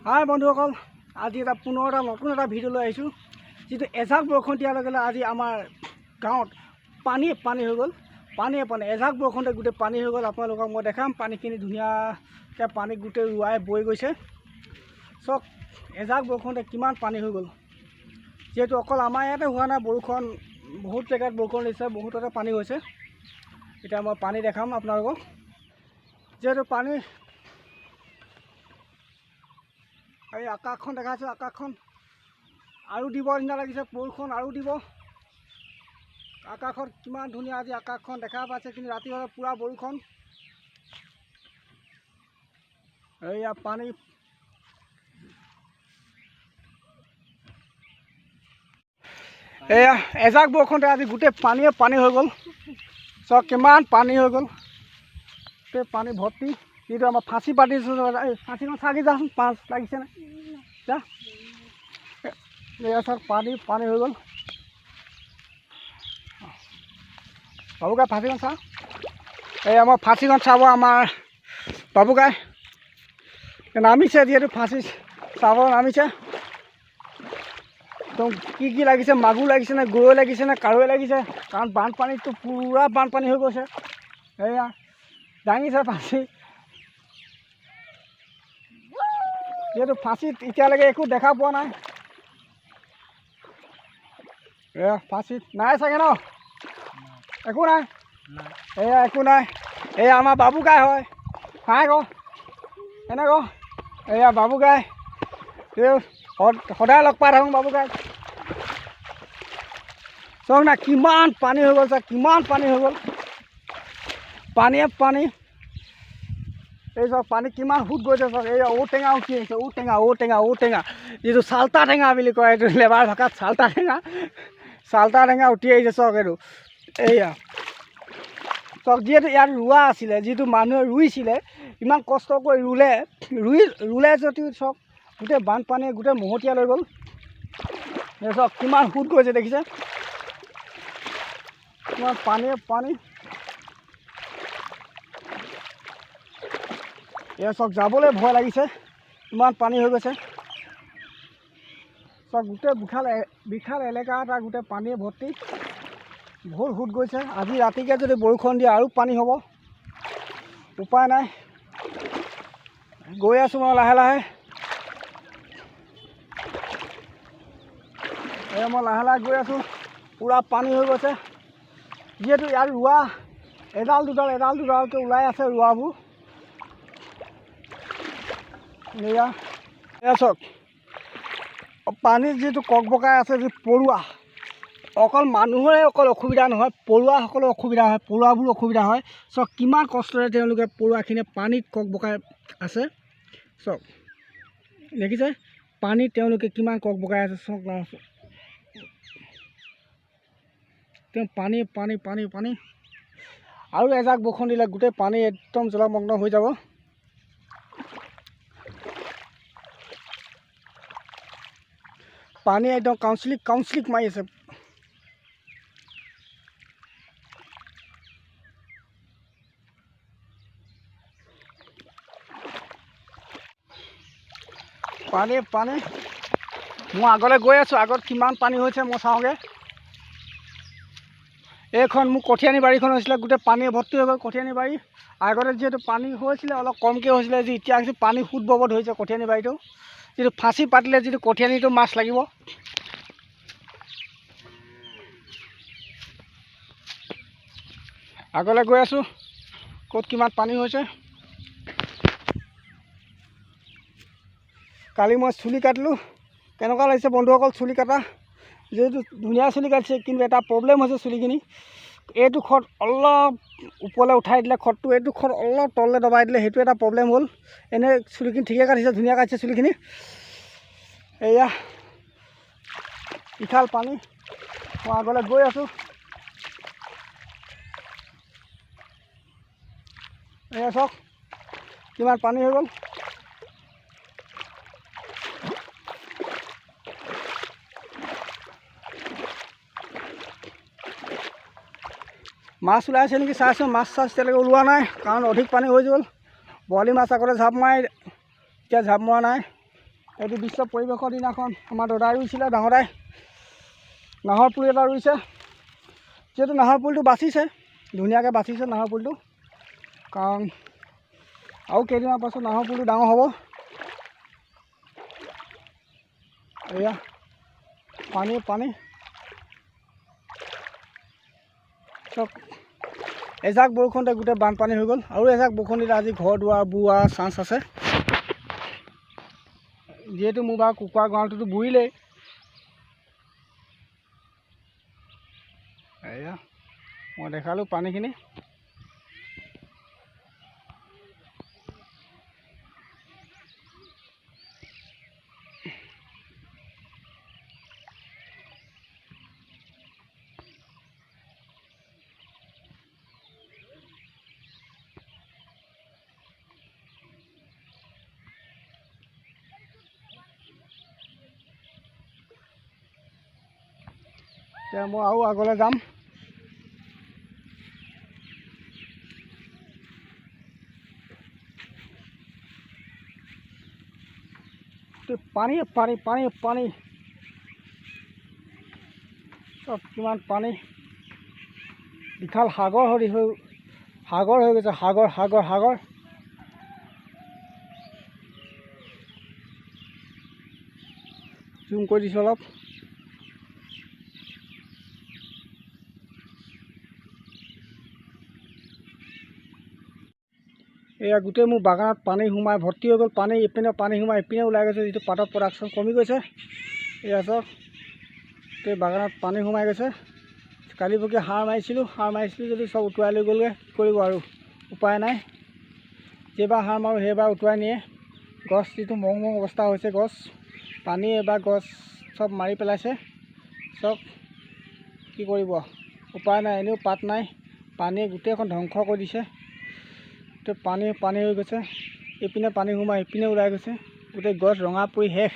হাই বন্ধুসকল, আজি পুনৰ এটা নতুন এটা ভিডিঅ' লৈ আহিছোঁ। যিটো এজাক বৰষুণ দিয়াৰ লগে লগে আজি আমাৰ গাঁৱত পানী হৈ গ'ল। পানীয়ে এজাক বৰষুণতে গোটেই পানী হৈ গ'ল। আপোনালোকক মই দেখাম পানীখিনি ধুনীয়াকৈ পানী গোটেই ৰুৱাই বৈ গৈছে। চাওক এজাক বৰষুণতে কিমান পানী হৈ গ'ল। যিহেতু অকল আমাৰ ইয়াতে হোৱা নাই, বৰষুণ বহুত জেগাত বৰষুণ দিছে, বহুততে পানী হৈছে। এতিয়া মই পানী দেখাম আপোনালোকক। যিহেতু পানী এই আকাশখন দেখাইছোঁ, আকাশখন আৰু দিব নিচিনা লাগিছে, বৰষুণ আৰু দিব। আকাশত কিমান ধুনীয়া আজি আকাশখন দেখা পাইছে, কিন্তু ৰাতি হ'লে পূৰা বৰষুণ। এইয়া পানী এয়া এজাক বৰষুণতে আজি গোটেই পানী হৈ গ'ল। চব কিমান পানী হৈ গ'ল, গোটেই পানী ভৰ্তি। যিটো আমাৰ ফাঁচি পাতিছোঁ, ফাঁচিখন চাগি যাচোন, পাঁচ লাগিছেনে যা। এয়া চব পানী হৈ গ'ল। বাবুকাই ফাঁচিখন চা। এই আমাৰ ফাঁচিখন চাব আমাৰ বাবুকাই নামিছে, যিহেতু ফাঁচি চাব নামিছে। কি কি লাগিছে, মাগুৰ লাগিছে নে গৰৈ লাগিছে নে কাৰৈ লাগিছে, কাৰণ বানপানীটো পূৰা বানপানী হৈ গৈছে। এয়া দাঙিছে ফাঁচি, যিহেতু ফাঁচিত এতিয়ালৈকে একো দেখা পোৱা নাই। এয়া ফাঁচিত নাই চাগে ন, একো নাই। এয়া একো নাই। এয়া আমাৰ বাবুকাই হয়। হাই ক এনে ক। এয়া বাবুকাই, সদায় লগ পাই থাকোঁ বাবুকাই। চাওক না কিমান পানী হৈ গ'ল, চাওক কিমান পানী হৈ গ'ল। পানীয়ে পানী। এই চাওক পানী কিমান সোঁত গৈছে চাওক। এই ঔটেঙা উঠি আহিছে, ঔটেঙা যিটো চাল্টা টেঙা বুলি কয়, এইটো লেবাৰ ভাষাত চাল্টা টেঙা উঠি আহিছে চাওক। এইটো এইয়া চাওক, যিহেতু ইয়াত ৰোৱা আছিলে, যিটো মানুহে ৰুইছিলে, ইমান কষ্ট কৰি ৰুলে যদিও চাওক গোটেই বানপানীয়ে গোটেই মহতিয়াই লৈ গ'ল। চাওক কিমান সোঁত গৈছে, দেখিছে কিমান পানীয়ে পানী। এয়া চাওক যাবলৈ ভয় লাগিছে, ইমান পানী হৈ গৈছে। চাওক গোটেই বিশাল এলেকা এটা গোটেই পানীয়ে ভৰ্তি, বহুত সোঁত গৈছে। আজি ৰাতিকৈ যদি বৰষুণ দিয়ে আৰু পানী হ'ব, উপায় নাই। গৈ আছোঁ মই লাহে লাহে। মই লাহে লাহে গৈ আছোঁ, পূৰা পানী হৈ গৈছে। যিহেতু ইয়াত ৰোৱা এডাল দুডালকৈ ওলাই আছে ৰোৱাবোৰ। এয়া চাওক পানীত যিটো ককবকাই আছে, যি পৰুৱা, অকল মানুহৰে অসুবিধা নহয়, পৰুৱাসকলৰ অসুবিধা হয়, পৰুৱাবোৰ অসুবিধা হয়। চাওক কিমান কষ্টৰে তেওঁলোকে পৰুৱাখিনিয়ে পানীত ককবকাই আছে। চাওক দেখিছে পানীত তেওঁলোকে কিমান ককবকাই আছে। চাওক পানী আৰু এজাক বৰষুণ দিলে গোটেই পানী একদম জলমগ্ন হৈ যাব। পানী একদম কাউন্সিলিক মাৰি আছে। পানী মই আগলৈ গৈ আছোঁ, আগত কিমান পানী হৈছে মই চাওঁগৈ। এইখন মোৰ কঠীয়ানি বাৰীখন হৈছিলে, গোটেই পানীয়ে ভৰ্তি হৈ গ'ল কঠীয়ানি বাৰী। আগতে যিহেতু পানী হৈছিলে অলপ কমকৈ হৈছিলে, যি এতিয়া কিছু পানী সোঁত বব ধৰিছে কঠীয়ানি বাৰীটো। যিটো ফাঁচি পাতিলে যিটো কঠীয়ানিটো মাছ লাগিব। আগলৈ গৈ আছোঁ, ক'ত কিমান পানী হৈছে। কালি মই চুলি কাটিলোঁ, কেনেকুৱা লাগিছে বন্ধুসকল চুলি কটা। যিহেতু ধুনীয়া চুলি কাটিছে, কিন্তু এটা প্ৰব্লেম হৈছে চুলিখিনি। এইটো খত অলপ ওপৰলৈ উঠাই দিলে খতটো, এইটো খত অলপ তললৈ দবাই দিলে, সেইটো এটা প্ৰব্লেম হ'ল। এনেই চুলিখিনি ঠিকে কাটিছে, ধুনীয়া কাটিছে চুলিখিনি। এয়া বিশাল পানী, মই আগলৈ গৈ আছোঁ। এয়া চাওক কিমান পানী হৈ গ'ল। মাছ ওলাইছে নেকি চাইছোঁ, মাছ এতিয়ালৈকে ওলোৱা নাই, কাৰণ অধিক পানী হৈ গ'ল। বৰালি মাছ আগতে জাপ মাৰে, এতিয়া জাপ মৰা নাই। এইটো বিশ্ব পৰিৱেশৰ দিনাখন আমাৰ দাদাই ৰুইছিলে, ডাঙৰ দাই নাহৰ পুলি এটা ৰুইছে। যিহেতু নাহৰ পুলিটো বাচিছে, ধুনীয়াকৈ বাচিছে নাহৰ পুলিটো, কাৰণ আৰু কেইদিনমান পাছত নাহৰ পুলিটো ডাঙৰ হ'ব। এয়া পানী পানী চব এজাক বৰষুণতে গোটেই বানপানী হৈ গ'ল। আৰু এজাক বৰষুণ দিলে আজি ঘৰ দুৱাৰ বুৰোৱাৰ চান্স আছে। যিহেতু মোৰ বাৰু কুকুৰা গঁৰালটোতো বুৰিলেই। এয়া মই দেখালোঁ পানীখিনি। এতিয়া মই আৰু আগলৈ যাম। পানী পানী পানী পানী চব কিমান পানী, বিশাল সাগৰ হৈ গৈছে। সাগৰ সাগৰ সাগৰ জুম কৰি দিছোঁ অলপ। এয়া গোটেই মোৰ বাগানত পানী সোমাই ভৰ্তি হৈ গ'ল। পানী ইপিনে পানী সোমাই ইপিনে ওলাই গৈছে, যিটো পাতৰ প্ৰডাকশ্যন কমি গৈছে। এয়া চাওক গোটেই বাগানত পানী সোমাই গৈছে। কালি পৰহি সাৰ মাৰিছিলোঁ যদি চব উটুৱাই লৈ গ'লগৈ। কি কৰিব আৰু উপায় নাই। যেইবাৰ সাৰ মাৰোঁ সেইবাৰ উটুৱাই নিয়ে। গছ যিটো মং অৱস্থা হৈছে, গছ পানী এবাৰ গছ চব মাৰি পেলাইছে। চব কি কৰিব, উপায় নাই। এনেও পাত নাই, পানীয়ে গোটেইখন ধ্বংস কৰি দিছে। গোটেই পানী হৈ গৈছে। ইপিনে পানী সোমাই ইপিনে ওলাই গৈছে। গোটেই গছ ৰঙা পৰি শেষ।